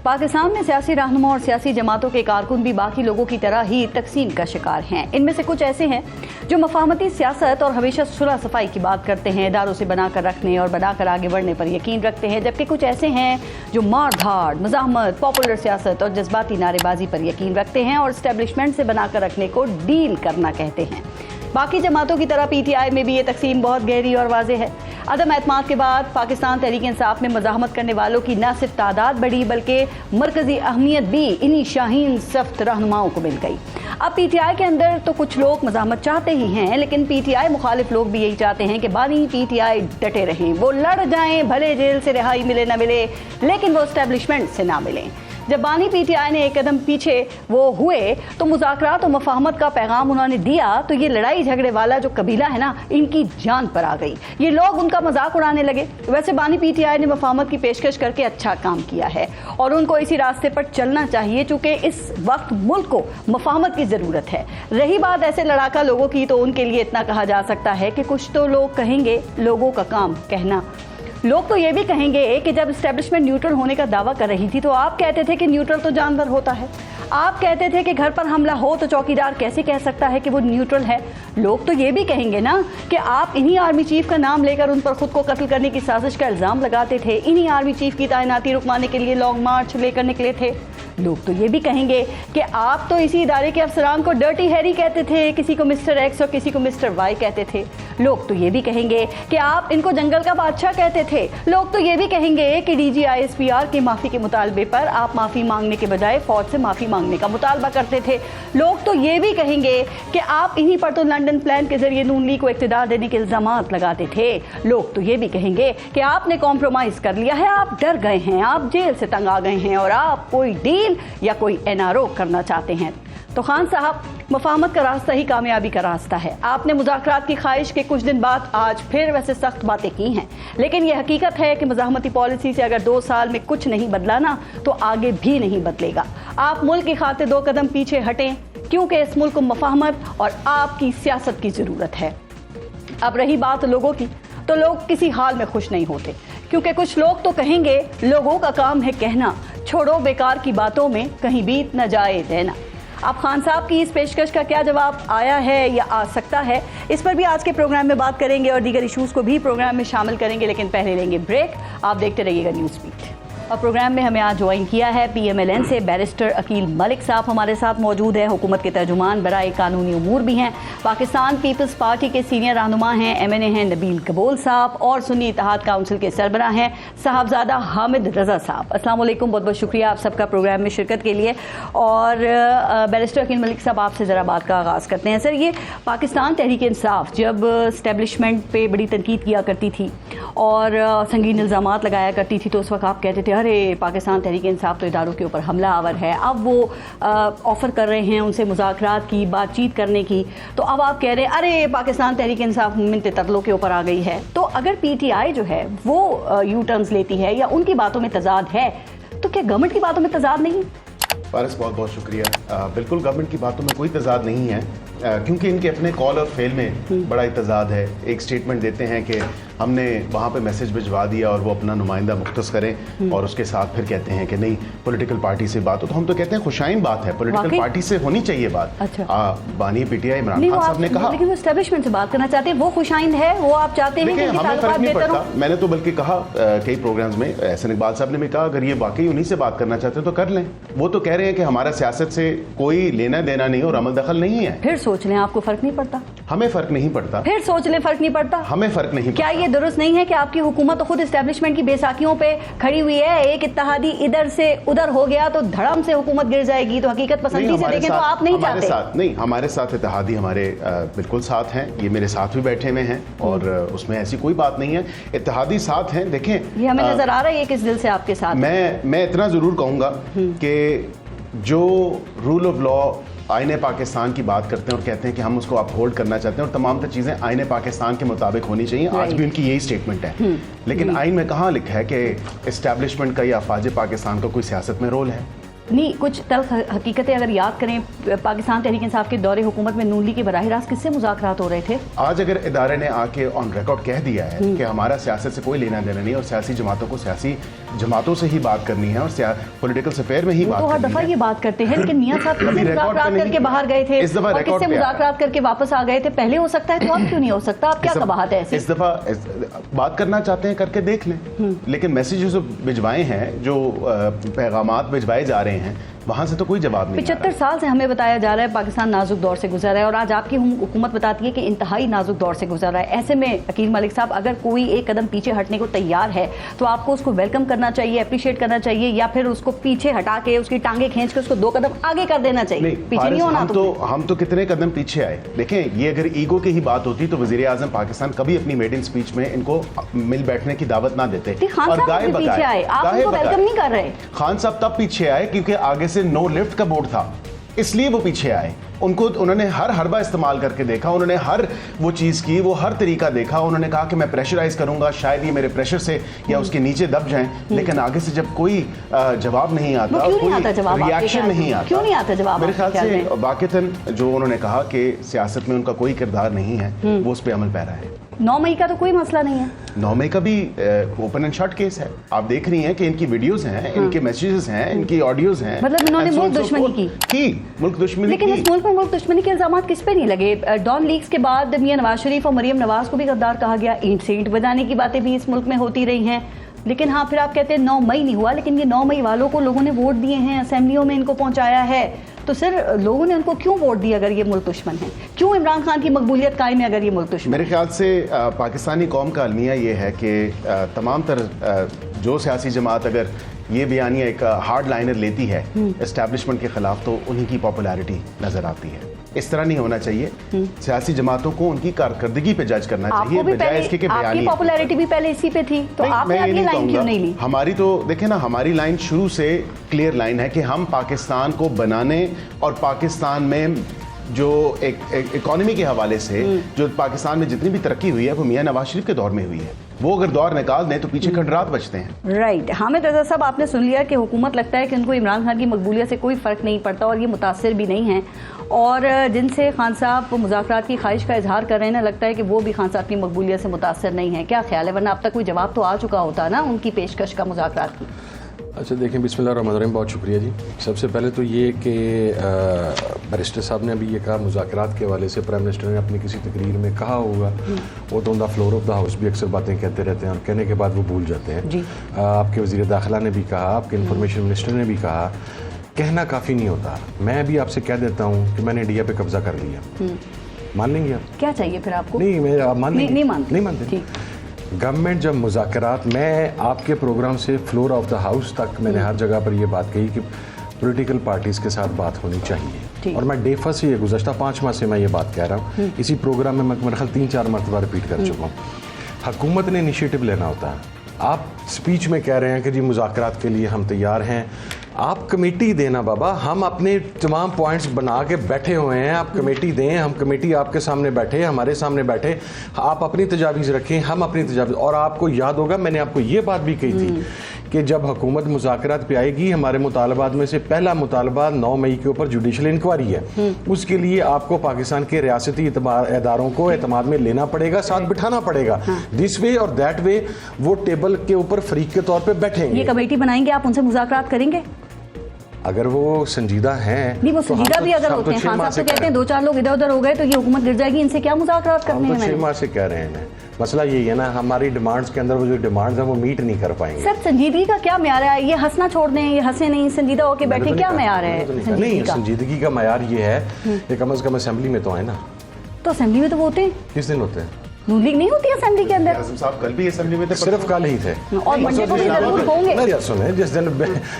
पाकिस्तान में सियासी रहनुमा और सियासी जमातों के कारकुन भी बाकी लोगों की तरह ही तकसीम का शिकार हैं। इनमें से कुछ ऐसे हैं जो मफाहमती सियासत और हमेशा सुलह सफाई की बात करते हैं, इदारों से बनाकर रखने और बनाकर आगे बढ़ने पर यकीन रखते हैं, जबकि कुछ ऐसे हैं जो मार धाड़, मज़ाहमत, पॉपुलर सियासत और जज्बाती नारेबाजी पर यकीन रखते हैं और इस्टेब्लिशमेंट से बनाकर रखने को डील करना कहते हैं। बाकी जमातों की तरह पीटीआई में भी ये तकसीम बहुत गहरी और वाज़ेह है। अदम एतमाद के बाद पाकिस्तान तहरीक इंसाफ में मज़ाहमत करने वालों की न सिर्फ तादाद बढ़ी बल्कि मरकज़ी अहमियत भी इन्हीं शाहीन सख्त रहनुमाओं को मिल गई। अब पीटीआई के अंदर तो कुछ लोग मज़ाहमत चाहते ही हैं, लेकिन पीटीआई मुखालिफ लोग भी यही चाहते हैं कि बानी पीटीआई डटे रहें, वो लड़ जाएं, भले जेल से रिहाई मिले न मिले, लेकिन वो इस्टेब्लिशमेंट से ना मिलें। जब बानी पीटीआई ने एक कदम पीछे वो हुए तो मुज़ाकरात और मफाहमत का पैगाम उन्होंने दिया तो ये लड़ाई झगड़े वाला जो कबीला है ना, इनकी जान पर आ गई। ये लोग उनका मजाक उड़ाने लगे। वैसे बानी पीटीआई ने मफाहमत की पेशकश करके अच्छा काम किया है और उनको इसी रास्ते पर चलना चाहिए, चूँकि इस वक्त मुल्क को मफाहमत की ज़रूरत है। रही बात ऐसे लड़ाका लोगों की, तो उनके लिए इतना कहा जा सकता है कि कुछ तो लोग कहेंगे लोगों का काम कहना। लोग तो ये भी कहेंगे कि जब इस्टेब्लिशमेंट न्यूट्रल होने का दावा कर रही थी तो आप कहते थे कि न्यूट्रल तो जानवर होता है। आप कहते थे कि घर पर हमला हो तो चौकीदार कैसे कह सकता है कि वो न्यूट्रल है। लोग तो ये भी कहेंगे ना कि आप इन्हीं आर्मी चीफ का नाम लेकर उन पर खुद को कत्ल करने की साजिश का इल्ज़ाम लगाते थे, इन्हीं आर्मी चीफ की तैनाती रुकवाने के लिए लॉन्ग मार्च लेकर निकले थे। लोग तो ये भी कहेंगे कि आप तो इसी इदारे के अफसरान को डर्टी हैरी कहते थे, किसी को मिस्टर एक्स और किसी को मिस्टर वाई कहते थे। लोग तो ये भी कहेंगे कि आप इनको जंगल का बादशाह कहते थे। लोग तो ये भी कहेंगे कि डीजी ISPR के माफ़ी के मुतालबे पर आप माफ़ी मांगने के बजाय फौज से माफ़ी मांगने का मुतालबा करते थे। लोग तो ये भी कहेंगे कि आप इन्हीं पर तो लंदन प्लान के जरिए नून लीग को इक़्तिदार देने के इल्ज़ामात लगाते थे। लोग तो ये भी कहेंगे कि आपने कॉम्प्रोमाइज़ कर लिया है, आप डर गए हैं, आप जेल से तंग आ गए हैं और आप कोई डील या कोई NRO करना चाहते हैं। तो खान साहब, मफाहमत का रास्ता ही कामयाबी का रास्ता है। आपने मुज़ाकरात की ख्वाहिश के कुछ दिन बाद आज फिर वैसे सख्त बातें की हैं, लेकिन यह हकीकत है कि मज़ाहमती पॉलिसी से अगर 2 साल में कुछ नहीं बदला ना तो आगे भी नहीं बदलेगा। आप मुल्क की खातिर 2 कदम पीछे हटें, क्योंकि इस मुल्क को मफाहमत और आपकी सियासत की ज़रूरत है। अब रही बात लोगों की, तो लोग किसी हाल में खुश नहीं होते, क्योंकि कुछ लोग तो कहेंगे लोगों का काम है कहना, छोड़ो बेकार की बातों में कहीं बीत न जाए रहना। अब खान साहब की इस पेशकश का क्या जवाब आया है या आ सकता है, इस पर भी आज के प्रोग्राम में बात करेंगे और दीगर इशूज़ को भी प्रोग्राम में शामिल करेंगे, लेकिन पहले लेंगे ब्रेक। आप देखते रहिएगा न्यूज़ बीट। और प्रोग्राम में हमें आज ज्वाइन किया है PMLN से बैरिस्टर अकील मलिक साहब हमारे साथ मौजूद है। हुकूमत के तर्जुमान बराए कानूनी उमूर भी हैं। पाकिस्तान पीपल्स पार्टी के सीनियर रहनुमा हैं, MNA हैं नबील कबोल साहब, और सुन्नी इत्तेहाद काउंसिल के सरबराह हैं साहबजादा हामिद रज़ा साहब। अस्सलाम वालेकुम, बहुत बहुत शुक्रिया आप सबका प्रोग्राम में शिरकत के लिए। और बैरिस्टर अकील मलिक साहब, आपसे ज़रा बात का आगाज़ करते हैं। सर, ये पाकिस्तान तहरीक इंसाफ जब इस्टेब्लिशमेंट पे बड़ी तनकीद किया करती थी और संगीन इल्ज़ामात लगाया करती थी, तो उस वक्त आप कहते थे अरे पाकिस्तान तहरीक इंसाफ तो इदारों के ऊपर हमला आवर है। अब वो ऑफ़र कर रहे हैं उनसे मुज़ाकरात की, बातचीत करने की, तो अब आप कह रहे हैं अरे पाकिस्तान तहरीक इंसाफ मिन्नत तरलों के ऊपर आ गई है। तो अगर PTI जो है वो यू टर्न्स लेती है या उनकी बातों में तजाद है, तो क्या गवर्नमेंट की बातों में तजाद नहीं? फारिस, बहुत बहुत शुक्रिया। बिल्कुल गवर्नमेंट की बातों में कोई तजाद नहीं है, क्योंकि इनके अपने कॉल और फेल में बड़ा तजाद है। एक स्टेटमेंट देते हैं कि हमने वहाँ पे मैसेज भिजवा दिया और वो अपना नुमाइंदा मुख्तस करें, और उसके साथ फिर कहते हैं कि नहीं पॉलिटिकल पार्टी से बात हो। तो हम तो कहते हैं खुशाइन बात है, पॉलिटिकल पार्टी से होनी चाहिए बात। अच्छा। बानी PTI इमरान खान साहब ने कहा, लेकिन वो एस्टेब्लिशमेंट से बात करना चाहते हैं, वो खुशाइन है, वो आप चाहते हैं कि हमें फर्क नहीं पड़ता। मैंने तो बल्कि कहा कई प्रोग्राम्स में, एहसन इकबाल साहब ने भी कहा अगर ये वाकई उन्हीं से बात करना चाहते हैं तो कर लें। वो तो कह रहे हैं कि हमारा सियासत से कोई लेना देना नहीं और अमल दखल नहीं है। फिर सोच लें, आपको फर्क नहीं पड़ता? हमें फर्क नहीं पड़ता। फिर सोच लें, फर्क नहीं पड़ता? हमें फर्क नहीं क्या पड़ता। ये दुरुस्त नहीं है कि आपकी हुकूमत तो खुद एस्टेब्लिशमेंट की बेसाखियों पे खड़ी हुई है? एक इत्तेहादी इधर से उधर हो गया तो धड़म से हुकूमत गिर जाएगी। तो हकीकत पसंदी से देखें तो आप नहीं चाहते? हमारे साथ इत्तेहादी हमारे बिल्कुल साथ हैं, ये मेरे साथ भी बैठे हुए हैं और उसमें ऐसी कोई बात नहीं है, इत्तेहादी साथ हैं। देखें, ये हमें नजर आ रहा है किस दिल से आपके साथ। मैं इतना जरूर कहूंगा कि जो रूल ऑफ लॉ आईने पाकिस्तान की बात करते हैं और कहते हैं कि हम उसको अपहोल्ड करना चाहते हैं और तमाम चीज़ें आईने पाकिस्तान के मुताबिक होनी चाहिए, आज भी उनकी यही स्टेटमेंट है। लेकिन आइन में कहाँ लिखा है कि इस्टेब्लिशमेंट का या अफवाज पाकिस्तान का कोई सियासत में रोल है? नहीं, कुछ तल्ख हकीकतें अगर याद करें, पाकिस्तान तहरीक इंसाफ के दौरे हुकूमत में नून लीग के बराह रास्त किससे मुज़ाकरात हो रहे थे? आज अगर इदारे ने आके ऑन रिकॉर्ड कह दिया है कि हमारा सियासत से कोई लेना देना नहीं और सियासी जमातों को सियासी जमातों से ही बात करनी है और पॉलिटिकल अफेयर में ही बात तो हर करनी दफा है। ये बात करते हैं, लेकिन मियां साहब किससे कभी रिकॉर्ड मुज़ाकरात पे नहीं करके बाहर गए थे इस दफा और रिकॉर्ड किससे पे आया। मुज़ाकरात करके वापस आ गए थे? पहले हो सकता है तो अब क्यों नहीं हो सकता? आप क्या कबाहत है ऐसी? इस दफा बात करना चाहते हैं करके देख लें, लेकिन मैसेजेस जो भिजवाए हैं, जो पैगामात भिजवाए जा रहे हैं, वहां से तो कोई जवाब नहीं। 75 साल से हमें बताया जा रहा है पाकिस्तान नाजुक दौर से गुजर रहा है और आज आपकी हुकूमत बताती है कि इंतहाई नाजुक दौर से गुजर रहा है। ऐसे में अकील मलिक साहब, अगर कोई एक कदम पीछे हटने को तैयार है तो आपको उसको वेलकम करना चाहिए, अप्रिशिएट करना चाहिए, या फिर उसको पीछे हटा के उसकी टांगे खींच के उसको 2 कदम आगे कर देना चाहिए? पीछे नहीं होना। हम तो कितने कदम पीछे आए। देखें, ये अगर ईगो की ही बात होती तो वजीर आजम पाकिस्तान कभी अपनी मेडिन स्पीच में इनको मिल बैठने की दावत ना देते और गाय पीछे आए, आप उनको वेलकम नहीं कर रहे। खान साहब तब पीछे आए क्योंकि आगे से नो लिफ्ट का बोर्ड था, इसलिए वो पीछे आए। उन्होंने हर हरबा इस्तेमाल करके देखा, उन्होंने हर वो चीज़ की, वो हर तरीका देखा। उन्होंने कहा कि मैं प्रेशराइज करूंगा, शायद ये मेरे प्रेशर से या उसके नीचे दब जाएं, लेकिन आगे से जब कोई जवाब नहीं आता, कोई रिएक्शन नहीं आता, क्यों नहीं आता जवाब? मेरे ख्याल से वाक़तन जो उन्होंने कहा कि सियासत में उनका कोई किरदार नहीं है, वो उस पर अमल पैरा है। 9 मई का तो कोई मसला नहीं है। 9 मई का भी ओपन एंड शॉट केस है। आप देख रही हैं कि इनकी वीडियोस हैं, इनके मैसेजेस हैं, इनकी ऑडियोज हैं। मतलब इन्होंने मुल्क दुश्मनी की, मुल्क दुश्मनी की। लेकिन इस मुल्क में मुल्क दुश्मनी के इल्जाम किस पे नहीं लगे? डॉन लीक्स के बाद मियां नवाज शरीफ और मरियम नवाज को भी गद्दार कहा गया, ईंट से ईंट बजाने की बातें भी इस मुल्क में होती रही हैं। लेकिन हाँ, फिर आप कहते हैं 9 मई नहीं हुआ, लेकिन ये 9 मई वालों को लोगों ने वोट दिए हैं, असेंबलियों में इनको पहुंचाया है, तो सर लोगों ने उनको क्यों वोट दिया अगर ये मुल्क दुश्मन है? क्यों इमरान खान की मकबूलियत कायम है अगर ये मुल्क दुश्मन? मेरे ख्याल से पाकिस्तानी कौम का अलमिया ये है कि तमाम जो सियासी जमात अगर ये बयानिया एक हार्ड लाइनर लेती है एस्टैब्लिशमेंट के खिलाफ, तो उन्हीं की पॉपुलैरिटी नजर आती है। इस तरह नहीं होना चाहिए। सियासी जमातों को उनकी कारकर्दगी पे जज करना चाहिए, बजाय इसके कि आपकी पॉपुलैरिटी भी पहले इसी पे थी, तो आपने अपनी लाइन क्यों नहीं ली? हमारी तो देखें ना, हमारी लाइन शुरू से क्लियर लाइन है कि हम पाकिस्तान को बनाने और पाकिस्तान में जो एक इकोनॉमी के हवाले से जो पाकिस्तान में जितनी भी तरक्की हुई है वो मियां नवाज शरीफ के दौर में हुई है। वो अगर दौर निकाल दें तो पीछे खंडरात बचते हैं। राइट। हामिद रजा साहब, आपने सुन लिया कि हुकूमत लगता है कि उनको इमरान खान की मकबूलियत से कोई फ़र्क नहीं पड़ता और ये मुतासिर भी नहीं है, और जिनसे खान साहब मुज़ाकरात की ख्वाहिश का इजहार कर रहे हैं ना, लगता है कि वो भी खान साहब की मकबूलियत से मुतासिर नहीं है। क्या ख्याल है? वरना अब तक कोई जवाब तो आ चुका होता ना उनकी पेशकश का मुज़ाकरात की। अच्छा देखें, बिस्मिल्लाहिर्रहमानिर्रहीम, बहुत शुक्रिया जी। सबसे पहले तो ये कि बैरिस्टर साहब ने अभी ये कहा मुज़ाकरात के हवाले से प्राइम मिनिस्टर ने अपनी किसी तकरीर में कहा होगा, वो तो on the floor of the house भी अक्सर बातें कहते रहते हैं और कहने के बाद वो भूल जाते हैं। आपके वज़ीर दाखिला ने भी कहा, आपके इंफॉर्मेशन मिनिस्टर ने भी कहा, कहना काफ़ी नहीं होता। मैं भी आपसे कह देता हूँ कि मैंने इंडिया पे कब्जा कर लिया, मान लेंगे आप? क्या चाहिए फिर आपको? नहीं, मैं आप मान लेंगे? नहीं मानते। गवर्नमेंट जब मुज़ाकरात, मैं आपके प्रोग्राम से फ्लोर ऑफ द हाउस तक मैंने हर जगह पर ये बात कही कि पॉलिटिकल पार्टीज़ के साथ बात होनी चाहिए, और मैं डेफा से ये गुज़श्ता 5 माह से मैं ये बात कह रहा हूँ। इसी प्रोग्राम में मैं मेरे ख्याल 3-4 मरतबा रिपीट कर चुका हूँ। हुकूमत ने इनिशिएटिव लेना होता है। आप स्पीच में कह रहे हैं कि जी मुज़ाकरात के लिए हम तैयार हैं, आप कमेटी देना बाबा, हम अपने तमाम पॉइंट्स बना के बैठे हुए हैं, आप कमेटी दें, हम कमेटी आपके सामने बैठे, हमारे सामने बैठे, आप अपनी तजावीज़ रखें, हम अपनी तजावीज़। और आपको याद होगा मैंने आपको ये बात भी कही थी कि जब हुकूमत मुज़ाकरात पे आएगी, हमारे मुतालबात में से पहला मुतालबा 9 मई के ऊपर जुडिशल इंक्वायरी है, उसके लिए आपको पाकिस्तान के रियासती इदारों को एतमाद में लेना पड़ेगा, साथ बिठाना पड़ेगा। दिस वे और दैट वे वो टेबल के ऊपर फरीक के तौर पर बैठेंगे। ये कमेटी बनाएंगे, आप उनसे मुज़ाकरात करेंगे? अगर वो संजीदा हैं, नहीं, वो संजीदा भी अगर होते हैं, खान साहब तो कहते हैं 2-4 लोग इधर उधर हो गए तो ये हुकूमत गिर जाएगी, इनसे क्या मुज़ाकरात करने हैं? 6 माह से कह रहे हैं। मसला यही है ना, हमारी डिमांड्स के अंदर वो जो डिमांड्स हैं वो मीट नहीं कर पाएंगे। सर, संजीदगी का क्या म्यार है? ये हंसना छोड़ दें, ये हंसे नहीं, संजीदा होके बैठे, क्या म्यार है? नहीं, संजीदगी का म्यार ये है कि कम से कम असेंबली में तो आए ना। तो असेंबली में तो वो होते हैं। किस दिन होते हैं? नून लीग नहीं होती असेंबली के अंदर? आज़म साहब कल भी असेंबली में थे, सिर्फ कल ही थे, और मंडे को भी जरूर होंगे। मेरी बात सुने,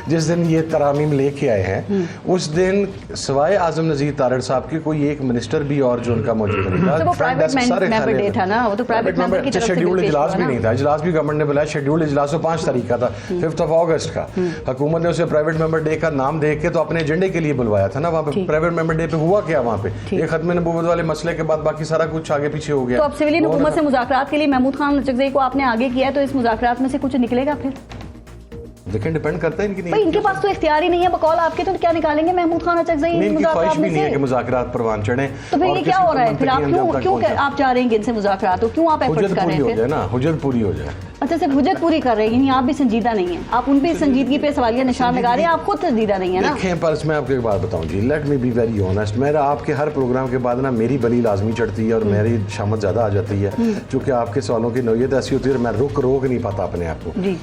जिस दिन ये तरामीम लेके आए हैं उस दिन सवाए आजम नज़ीर तारड़ साहब के कोई एक मिनिस्टर भी और जो उनका मौजूद नहीं था। तो वो प्राइवेट मेंबर डे था ना, वो तो प्राइवेट मेंबर की तरफ से शेड्यूल्ड इजलास भी नहीं था। इजलास भी गवर्नमेंट ने बुलाया, शेड्यूल्ड इजलास तो 5 तारीख का था, 5 अगस्त का। हुकूमत ने उसे प्राइवेट मेंबर डे का नाम देख के तो अपने एजेंडे के लिए बुलवाया था ना। वहाँ पे प्राइवेट मेंबर डे पे हुआ क्या? वहाँ पे एक खत्म नबूवत वाले मसले के बाद बाकी सारा कुछ आगे पीछे हो गया। तो अब सिविलियन हुकूमत से मुज़ाकरात के लिए महमूद खान लचकज़ई को आपने आगे किया है, तो इस मुज़ाकरात में से कुछ निकलेगा फिर? देखें डिपेंड करता है इनकी भाई इनके पास तो इख्तियार ही नहीं है, बकौल आपके तो क्या निकालेंगे महमूद खान अचकज़ई इनकी ख्वाहिश मुज़ाकरात भी में नहीं है से? कि मुज़ाकरात परवान चढ़े। तो फिर ये क्या हो रहा है फिर? आप क्यों आप चाह रहे हैं कि इनसे मुज़ाकरात हो? क्यों आप एफर्ट्स कर रहे हैं फिर? ना हुज्जत पूरी हो जाए। अच्छा सिर्फ हुज्जत पूरी कर रहे हैं, यानी आप भी संजीदा नहीं हैं, आप उन भी संजीदगी पे सवालिया निशान लगा रहे हैं, आप खुद संजीदा नहीं है ना। देखें पर मैं आपको एक बात बताऊं जी, let me be very honest, मेरा आपके हर प्रोग्राम के बाद ना मेरी बली लाजमी चढ़ती है और मेरी शामत ज़्यादा आ जाती है, क्योंकि आपके सवालों की नौयत ऐसी होती है मैं रोक नहीं पाता अपने आप को। जी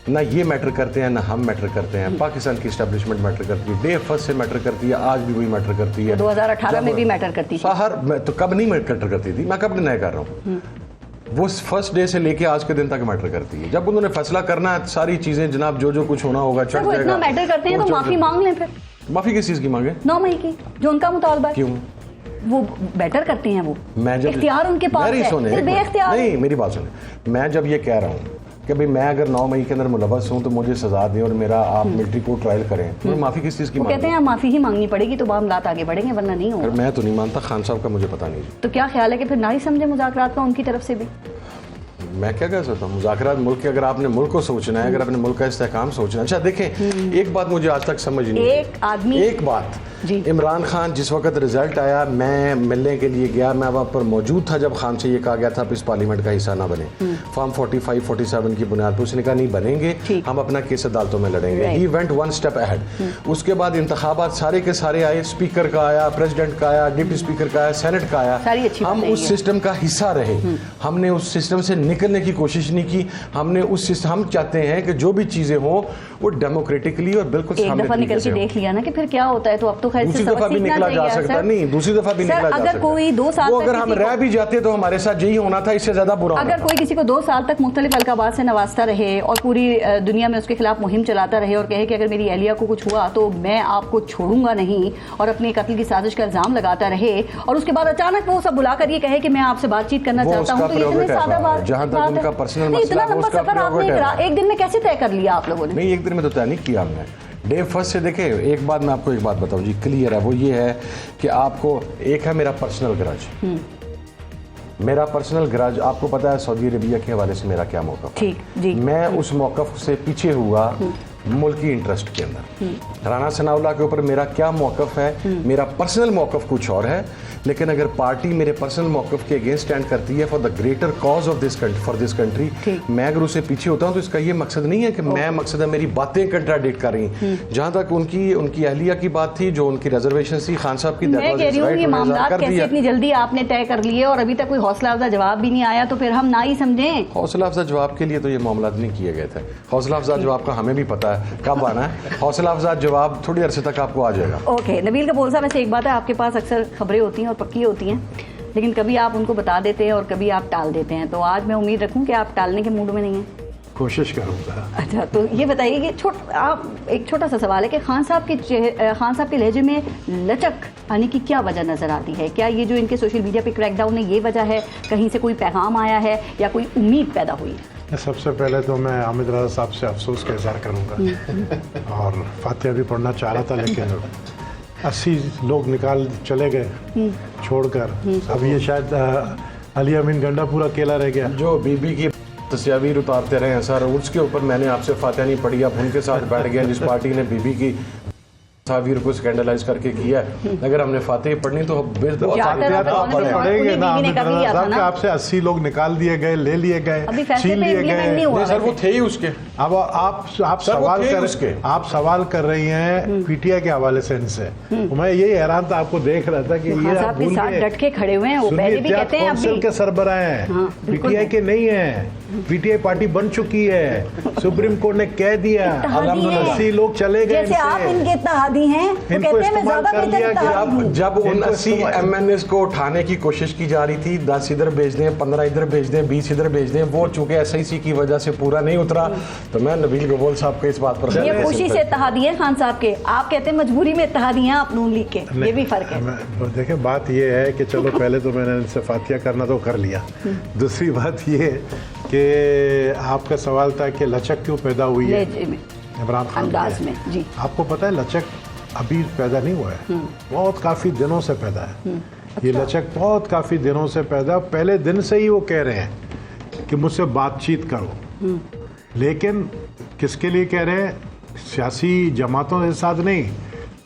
ना ये मैटर करते हैं ना हम मैटर करते हैं, पाकिस्तान की एस्टेब्लिशमेंट मैटर करती है, डे फर्स्ट से मैटर करती है, आज भी वही मैटर करती है। 2018 में भी मैटर करती थी। मैं तो कब नहीं मैटर करती थी, मैं कब डिनाई कर रहा हूँ, वो फर्स्ट डे से लेके आज के दिन तक मैटर करती है। जब उन्होंने फैसला करना है सारी चीजें जनाब जो कुछ होना होगा चढ़ वो इतना मैटर करते हैं तो माफी मांग लें फिर। माफी किस चीज की मांगे? 9 मई की जो उनका मुतालबा है। क्यों? वो बेटर करते हैं, वो मैं जब इख्तियार उनके पास है, फिर बेइख्तियार नहीं मेरी बात सुने, मैं जब ये कह रहा हूँ कि भाई मैं अगर 9 मई के अंदर मुलव्वस हूँ तो मुझे सजा दें और मेरा आप मिलिट्री कोर्ट ट्रायल करें, तो माफी किस चीज़ की मांगे? कहते हैं माफी ही मांगनी पड़ेगी तो मामलात आगे बढ़ेंगे, वरना नहीं होगा। मैं तो नहीं मानता, खान साहब का मुझे पता नहीं। तो क्या ख्याल है कि फिर ना ही समझे मुज़ाकरात का उनकी तरफ से भी? मैं क्या कह सकता हूँ, मुज़ाकरात मुल्क के, अगर आपने मुल्क को सोचना है, अगर अपने मुल्क का इस्तेहकाम सोचना है। अच्छा देखें एक बात मुझे आज तक समझ नहीं, एक आदमी, एक बात, इमरान खान जिस वक्त रिजल्ट आया मैं मिलने के लिए गया, मैं वहाँ पर मौजूद था जब खान से ये कहा गया था आप इस पार्लियामेंट का हिस्सा ना बने, फॉर्म 45-47 की बुनियाद पर उसने कहा नहीं बनेंगे, हम अपना केस अदालतों में लड़ेंगे। He went one step ahead. उसके बाद इंतखाबात सारे के सारे आए, स्पीकर का आया, प्रेसिडेंट का आया, डिप्टी स्पीकर का आया, सेनेट का आया, हम उस सिस्टम का हिस्सा रहे, हमने उस सिस्टम से निकलने की कोशिश नहीं की, हमने उस हम चाहते हैं कि जो भी चीजें हो वो डेमोक्रेटिकली और बिल्कुल एक दफा निकल के देख लिया ना कि फिर क्या होता है, तो अब तो खैर दूसरी दफा भी निकला जा सकता नहीं, दूसरी दफा भी निकला जा सकता। अगर कोई 2 साल वो अगर हम रह भी जाते तो हमारे साथ यही होना था, इससे ज्यादा बुरा। अगर कोई किसी को 2 साल तक मुख्तलिफ अलकाबात से नवाजता रहे और पूरी दुनिया में उसके खिलाफ मुहिम चलाता रहे और कहे कि अगर मेरी अहलिया को कुछ हुआ तो मैं आपको छोड़ूंगा नहीं, और अपने कत्ल की साजिश का इल्जाम लगाता रहे, और उसके बाद अचानक वो सब बुलाकर ये कहे कि मैं आपसे बातचीत करना चाहता हूँ, तो ये इतनी सादा बात, जहां तक उनका पर्सनल मसला है, लंबा सफर आपने एक दिन में कैसे तय कर लिया आप लोगों ने? नहीं एक दिन में तो तय नहीं किया हमने, डे फर्स्ट से। देखे एक बात मैं आपको एक बात बताऊं जी, क्लियर है, वो ये है कि आपको एक है मेरा पर्सनल ग्रज, मेरा पर्सनल ग्रज आपको पता है सऊदी अरबिया के हवाले से मेरा क्या मौक़िफ़ है। मैं उस मौक़िफ़ से पीछे हुआ मुल्की इंटरेस्ट के अंदर। राना सनाउल्लाह के ऊपर मेरा क्या मौक़िफ़ है, मेरा पर्सनल मौक़िफ़ कुछ और है, लेकिन अगर पार्टी मेरे पर्सनल मौक़िफ़ के अगेंस्ट स्टैंड करती है for the greater cause of for this country, मैं अगर उससे पीछे होता हूँ तो इसका ये मकसद नहीं है कि मैं, मकसद है मेरी बातें कंट्राडिक्ट कर रही। जहाँ तक उनकी अहलिया की बात थी, जो उनकी रिजर्वेशन थी खान साहब की, मैं कह रही हूँ ये मामला कैसे इतनी जल्दी आपने तय कर लिए और अभी तक कोई हौसला अफजा जवाब भी नहीं आया, तो फिर हम ना ही समझें। हौसला अफजा जवाब के लिए तो ये मामला नहीं किए गए थे, हौसला अफजा जवाब का हमें भी पता है कब आना है, हौसला अफजा जवाब थोड़ी अरसे तक आपको आ जाएगा। ओके नबील कपूर साहब, वैसे एक बात है, आपके पास अक्सर खबरें होती हैं और पक्की होती हैं, लेकिन कभी आप उनको बता देते हैं और कभी आप टाल देते हैं, तो आज मैं उम्मीद रखूं कि आप टालने के मूड में नहीं हैं। कोशिश करूँगा। अच्छा तो ये बताइए कि आप एक छोटा सा सवाल है कि खान साहब के लहजे में लचक आने की क्या वजह नज़र आती है? क्या ये जो इनके सोशल मीडिया पे क्रैकडाउन है ये वजह है, कहीं से कोई पैगाम आया है या कोई उम्मीद पैदा हुई है? सबसे पहले तो मैं हामिद रज़ा साहब से अफसोस का इज़हार करूँगा और फातिहा भी पढ़ना चाह रहा था, लेकिन 80 लोग निकाल चले गए छोड़कर। अब ये शायद अली अमीन गंडापुरा अकेला रह गया जो बीबी की तस्वीर उतारते रहे हैं सर, उसके ऊपर मैंने आपसे फातिहा नहीं पढ़ी, आप उनके साथ बैठ गया जिस पार्टी ने बीबी की तस्वीर को स्कैंडलाइज करके किया है। अगर हमने फातिहा पढ़नी तो पढ़ेंगे ना। आपसे 80 लोग निकाल दिए गए, ले लिए गए, छीन लिए गए। सर वो थे ही उसके। अब आप सवाल कर रही हैं पीटीआई के हवाले से इनसे, मैं यही हैरान था, आपको देख रहा था कि ये आप भूल गए, डट के खड़े हुए हैं, वो पहले भी कहते हैं काउंसिल के सरबराह हैं, पीटीआई के नहीं है। पीटीआई पार्टी बन चुकी है, सुप्रीम कोर्ट ने कह दिया, 80 लोग चले गए। जैसे आप इनके इत्तेहादी हैं, तो कहते हैं मैं ज्यादा बेहतर इत्तेहादी हूं। जब उन 80 एमएनएस को उठाने की कोशिश की जा रही थी, 10 इधर भेज दें, 15 इधर भेज दें, 20 इधर भेज दें, वो चूंकि एसआईसी की वजह से पूरा नहीं उतरा, तो मैं नबील गबोल साहब के इस बात पर ये खुशी से इत्तेहादी हैं खान साहब के, आप कहते हैं मजबूरी में इत्तेहादी हैं आप नून लीग के, ये भी फर्क है। देखिए बात ये है कि चलो पहले तो मैंने इनसे फातिहा करना तो कर लिया, दूसरी बात ये कि आपका सवाल था कि लचक क्यों पैदा हुई है इमरान खान अंदाज में। जी आपको पता है लचक अभी पैदा नहीं हुआ है, बहुत काफ़ी दिनों से पैदा है। ये लचक बहुत काफ़ी दिनों से पैदा, पहले दिन से ही वो कह रहे हैं कि मुझसे बातचीत करो, लेकिन किसके लिए कह रहे हैं? सियासी जमातों के साथ नहीं,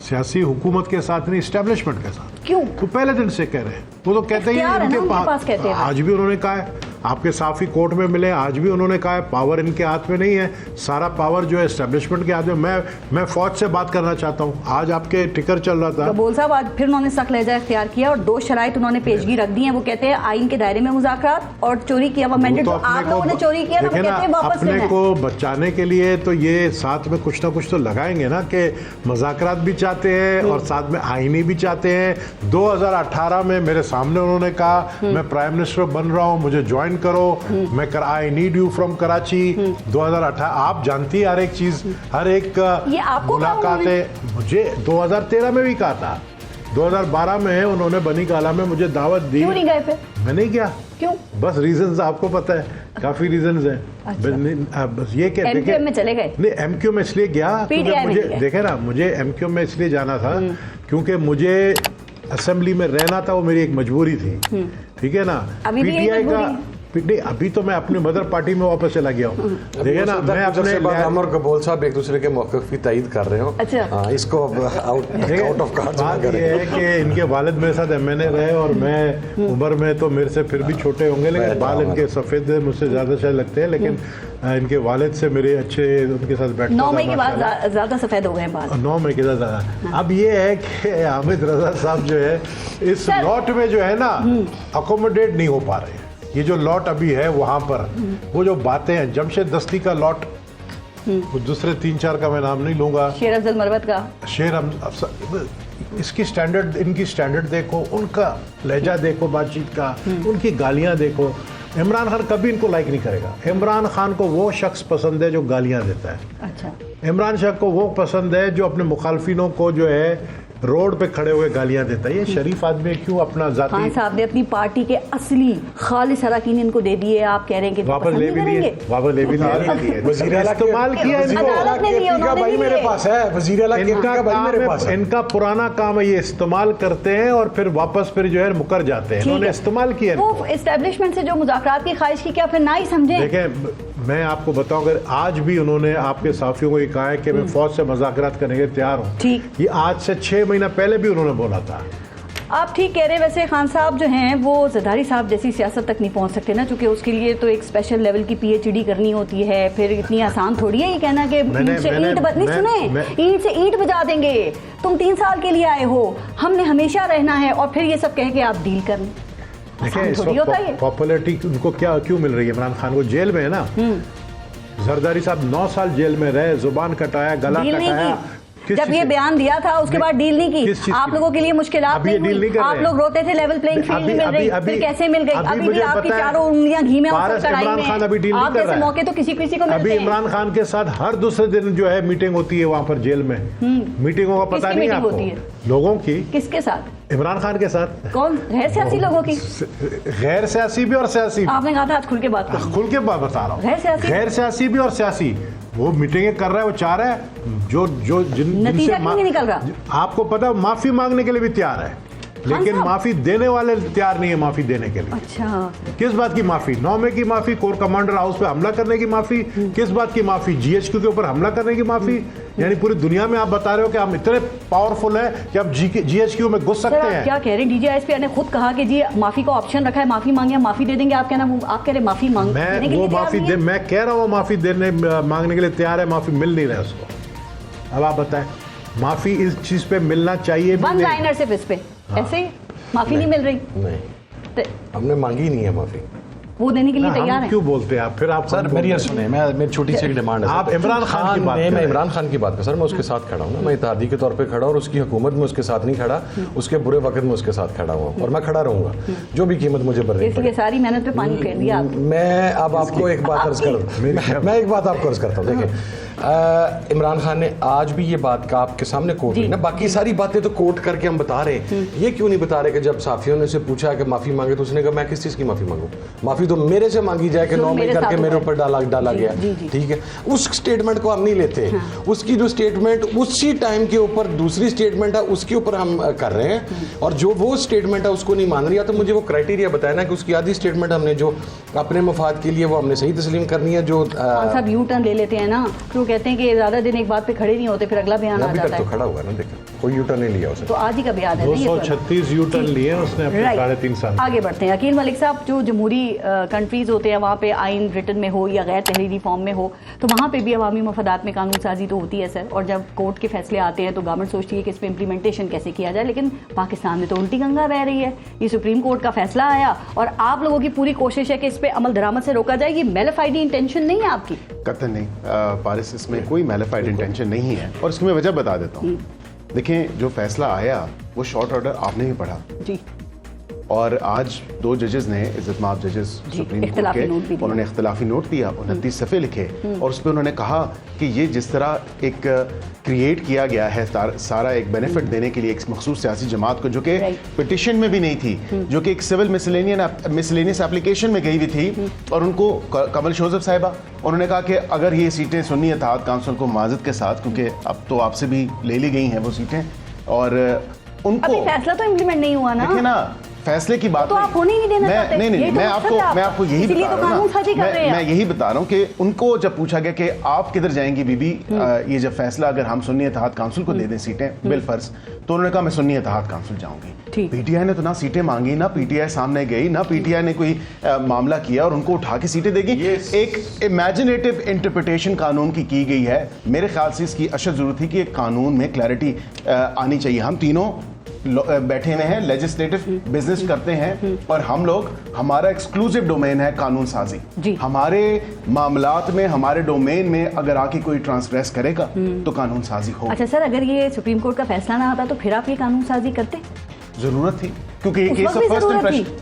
सियासी हुकूमत के साथ नहीं, इस्टेब्लिशमेंट के साथ। क्यों? तो पहले दिन से कह रहे हैं, वो तो कहते ही इख्तियार है ना, इनके उनके पास कहते हैं। आज भी उन्होंने कहा है, आपके साफी कोर्ट में मिले, आज भी उन्होंने कहा है पावर इनके हाथ में नहीं है, सारा पावर जो है एस्टेब्लिशमेंट के हाथ में। मैं फौज से बात करना चाहता हूँ। आज आपके टिकर चल रहा था, कबूल साहब आज फिर उन्होंने सख्त लहजा इख्तियार किया और 2 शराइत उन्होंने पेशगी रख दी हैं। वो कहते हैं आइन के दायरे में मुज़ाकरात और चोरी किया हुआ मैंडेट जो आप लोगों ने चोरी किया ना, वो देखे कहते हैं वापस अपने लेना है। को बचाने के लिए तो ये साथ में कुछ ना कुछ तो लगाएंगे ना, कि मुज़ाकरात भी चाहते हैं और साथ में आईनी भी चाहते हैं। 2018 में मेरे सामने उन्होंने कहा मैं प्राइम मिनिस्टर बन रहा हूँ, मुझे ज्वाइन करो, मैं I need you from Karachi. 2018 आप जानती है हर एक चीज, हर एक ये आपको कहा मुलाकातें। मुझे 2013 में भी कहा था, 2012 में उन्होंने बनी काला में मुझे दावत दी, क्यों नहीं गए फिर? मैं नहीं गया। क्यों? बस रीजंस आपको पता है, काफी रीजंस हैं। अच्छा। बस ये क्या MQM में चले गए? नहीं, MQM में इसलिए गया क्योंकि PTI में मुझे नहीं गए? देखे ना, मुझे MQM में इसलिए जाना था क्योंकि मुझे असेंबली में रहना था, वो मेरी एक मजबूरी थी। ठीक है ना? अभी भी यही PTI का मजबूरी नहीं, अभी तो मैं अपनी मदर पार्टी में वापस चला गया हूँ। देखिए ना, मैं अपने हम और कबूल साहब एक दूसरे के मौक़िफ़ की तायद कर रहे हो। अच्छा। हाँ, इसको आउट ऑफ कार्ड्स बात ये है कि इनके वालिद मेरे साथ MNA रहे और मैं उम्र में तो मेरे से फिर भी छोटे होंगे, लेकिन बाल इनके सफ़ेद मुझसे ज़्यादा शायद लगते हैं, लेकिन इनके वालिद से मेरे अच्छे, उनके साथ बैठता 9 मई था के बाद माशाल्लाह। ज्यादा सफेद हो गए हैं बाल। 9 मई के साथ। अब ये है कि हामिद रजा साहब जो है इस लॉट में जो है ना अकोमोडेट नहीं हो पा रहे। ये जो लॉट अभी है वहाँ पर वो जो बातें हैं, जमशेद दस्ती का लॉट, वो दूसरे 3-4 का मैं नाम नहीं लूँगा, शेर अफजल मरवत का, शेर हम इसकी स्टैंडर्ड, इनकी स्टैंडर्ड देखो, उनका लहजा देखो, बातचीत का, उनकी गालियाँ देखो। इमरान खान कभी इनको लाइक नहीं करेगा। इमरान खान को वो शख्स पसंद है जो गालियाँ देता है। अच्छा, इमरान शाह को वो पसंद है जो अपने मुखालफिनों को जो है रोड पे खड़े हुए गालियां देता है। ये शरीफ आदमी क्यों अपना खान जाती साहब ने अपनी पार्टी के असली खालिस अरकान इनको दे दिए, आप कह रहे हैं कि वापस ले भी लिए, वापस ले भी लिए, वज़ीर आला इस्तेमाल किया इनको। अदालत ने दिया, उन्होंने भाई नहीं मेरे दिए। पास है, वज़ीर आला इनका का भाई काम मेरे पास है, है। इनका पुराना काम है, ये इस्तेमाल करते हैं और फिर वापस फिर जो है मुकर जाते हैं। इन्होंने इस्तेमाल किया। वो एस्टेब्लिशमेंट से जो मुज़ाकरात की ख्वाहिश की, क्या फिर ना ही समझे? देखें, मैं आपको बताऊं, अगर आज भी उन्होंने आपके साथियों को ये कहा है कि मैं फौज से मुज़ाकरात करने के लिए तैयार हूँ, ठीक। ये आज से 6 महीना पहले भी उन्होंने बोला था। आप ठीक कह रहे हैं। वैसे खान साहब जो हैं वो ज़रदारी साहब जैसी सियासत तक नहीं पहुंच सकते ना, क्योंकि उसके लिए तो एक स्पेशल लेवल की PhD करनी होती है। फिर इतनी आसान थोड़ी है ये कहना कि ईंट से ईंट नहीं, सुने, ईंट से ईंट बजा देंगे, तुम 3 साल के लिए आए हो, हमने हमेशा रहना है, और फिर ये सब कह के आप डील कर लें। देखिए, इस वक्त पॉपुलैरिटी उनको क्या क्यों मिल रही है? इमरान खान को जेल में है ना, जरदारी साहब 9 साल जेल में रहे, जुबान कटाया, गला कटाया। जब ये बयान दिया था उसके बाद डील नहीं की। आप लोगों के लिए मुश्किलात नहीं हुई, आप लोग रोते थे लेवल प्लेइंग फील्ड नहीं मिल रही, फिर कैसे मिल गई? अभी भी आपकी चारों उंगलियां घी में और कढ़ाई में हैं। आप जैसे मौके तो किसी किसी को मिलते अभी हैं। इमरान खान के साथ हर दूसरे दिन जो है मीटिंग होती है वहाँ पर जेल में। मीटिंगों का पता नहीं है आपको? लोगों की। किसके साथ? इमरान खान के साथ। कौन? गैर सियासी लोगों की? गैर सियासी भी और सियासी भी। आपने कहा था आज खुल के बात करो। खुल के बात बता रहा हूँ। गैर सियासी भी और सियासी। वो मीटिंगें कर रहा है, वो चाह रहा है जो जो नतीजा क्यों नहीं निकल रहा? आपको पता है, माफी मांगने के लिए भी तैयार है, लेकिन माफी देने वाले तैयार नहीं है माफी देने के लिए। अच्छा, किस बात की माफी? 9 मई की माफी, कोर कमांडर हाउस पे हमला करने की माफी, किस बात की माफी? GHQ के ऊपर हमला करने की माफी। यानी पूरी दुनिया में आप बता रहे हो कि हम इतने पावरफुल हैं कि हम GHQ में घुस सकते हैं। क्या कह रहे हैं? DGISP ने खुद कहा कि जी माफी का ऑप्शन रखा है, माफी मांगे माफी दे देंगे। आप कहना, आप कह रहे माफी मांग, मैं वो माफी दे, मैं कह रहा हूँ माफी देने मांगने के लिए तैयार है, माफी मिल नहीं रहा है उसको। अब आप बताएं, माफी इस चीज पे मिलना चाहिए भी वन नहीं। लाइनर सिर्फ इस पे ऐसे ही माफी नहीं मिल रही? नहीं, हमने मांगी नहीं है माफी। वो देने के लिए तैयार है। क्यों बोलते हैं आप? फिर आप सर मेरी सुने, मेरी छोटी सी एक डिमांड है। आप इमरान खान की बात कर रहे हैं। मैं इमरान खान की बात कर, सर मैं उसके साथ खड़ा हूँ ना, मैं इत्तेहादी के तौर पे खड़ा और उसकी हुकूमत में उसके साथ नहीं खड़ा, उसके बुरे वक्त में उसके साथ खड़ा हुआ और मैं खड़ा रहूंगा, जो भी कीमत मुझे भरनी पड़े। इसलिए सारी मेहनत पे पानी फेर दिया। मैं अब आपको एक बात अर्ज कर, मैं एक बात आपको अर्ज करता हूँ। देखिए, इमरान खान ने आज भी ये बात का आपके सामने कोट की ना, बाकी सारी बातें तो कोट करके हम बता रहे हैं, ये क्यों नहीं बता रहे कि जब साफियों ने से पूछा कि माफी मांगे तो उसने कहा मैं किस चीज की माफी मांगू, माफी तो मेरे से मांगी जाए कि 9 मई करके मेरे ऊपर डाला गया, ठीक है। उस स्टेटमेंट को हम नहीं लेते, उसकी जो स्टेटमेंट उसी टाइम के ऊपर दूसरी स्टेटमेंट है उसके ऊपर हम कर रहे हैं, और जो वो स्टेटमेंट है उसको नहीं मान रही है, तो मुझे वो क्राइटेरिया बताया ना कि उसकी आधी स्टेटमेंट हमने जो अपने मफाद के लिए वो हमने सही तस्लीम करनी है। जो सब यू टर्न ले लेते हैं ना, तो कहते हैं कि ज्यादा दिन एक बात पे खड़े नहीं होते, फिर अगला बयान आ अभी जाता तक है। तो खड़ा हुआ ना, देखो कोई यू टर्न नहीं लिया उसने, तो आज ही का बयान है 236 यू टर्न लिए उसने अपने 3.5 साल। आगे बढ़ते हैं। अकील मलिक साहब, जो जमहूरी कंट्रीज होते हैं वहाँ पे आइन रिटन में हो या गैर तहरीरी फॉर्म में हो, तो वहाँ पे भी अवामी मफादात में कानून साजी तो होती है सर, और जब कोर्ट के फैसले आते हैं तो गवर्नमेंट सोचती है कि इस पर इम्प्लीमेंटेशन कैसे किया जाए, लेकिन पाकिस्तान में तो उल्टी गंगा बह रही है। ये सुप्रीम कोर्ट का फैसला आया और आप लोगों की पूरी कोशिश है कि इस पर अमल दरामद से रोका जाए, ये मेलिफाइड इंटेंशन नहीं है आपकी? कतई नहीं पारिस, इसमें कोई मेलिफाइड इंटेंशन नहीं है, और इसकी मैं वजह बता देता हूँ। देखें, जो फैसला आया वो शॉर्ट ऑर्डर आपने भी पढ़ा जी, और आज 2 जजेस ने, इज्जतमाब जजेस सुप्रीम कोर्ट के, उन्होंने इख्तिलाफी नोट दिया, 29 सफ़े लिखे, और उस पर उन्होंने कहा कि ये जिस तरह एक क्रिएट किया गया है सारा एक बेनिफिट देने के लिए एक मखसूस सियासी जमात को, जो कि पिटिशन में भी नहीं थी, जो कि एक सिविल मिसलेनियस एप्लीकेशन में गई हुई थी, और उनको कमल शोजब साहिबा उन्होंने कहा कि अगर ये सीटें सुन्नी इत्तेहाद काउंसिल को माजद के साथ, क्योंकि अब तो आपसे भी ले ली गई हैं वो सीटें, और उनको अभी फैसला तो इम्प्लीमेंट नहीं हुआ ना, देखिए ना, फैसले की बात तो आप होने नहीं देना चाहते। नहीं, मैं आपको यही बता रहा हूँ ना, मैं यही बता रहा हूँ कि उनको जब पूछा गया कि आप किधर जाएंगी बीबी, ये जब फैसला अगर हम सुन्नी इत्तेहाद काउंसिल को दे दें सीटें बिलफर्ज, तो उन्होंने कहा मैं सुन्नी इत्तेहाद काउंसिल जाऊंगी। पीटीआई ने तो ना सीटें मांगी, ना पीटीआई सामने गई, ना पीटीआई ने कोई मामला किया और उनको उठा के सीटें देगी। एक इमेजिनेटिव इंटरप्रिटेशन कानून की गई है। मेरे ख्याल से इसकी अशद जरूरत थी कि एक कानून में क्लैरिटी आनी चाहिए। हम तीनों बैठे हुए हैं, लेजिस्लेटिव बिजनेस करते हैं, और हम लोग, हमारा एक्सक्लूसिव डोमेन है कानून साजी। हमारे मामलात में, हमारे डोमेन में अगर आके कोई ट्रांसग्रेस करेगा तो कानून साजी होगी। अच्छा सर, अगर ये सुप्रीम कोर्ट का फैसला ना आता तो फिर आप ये कानून साजी करते? जरूरत थी, क्योंकि ये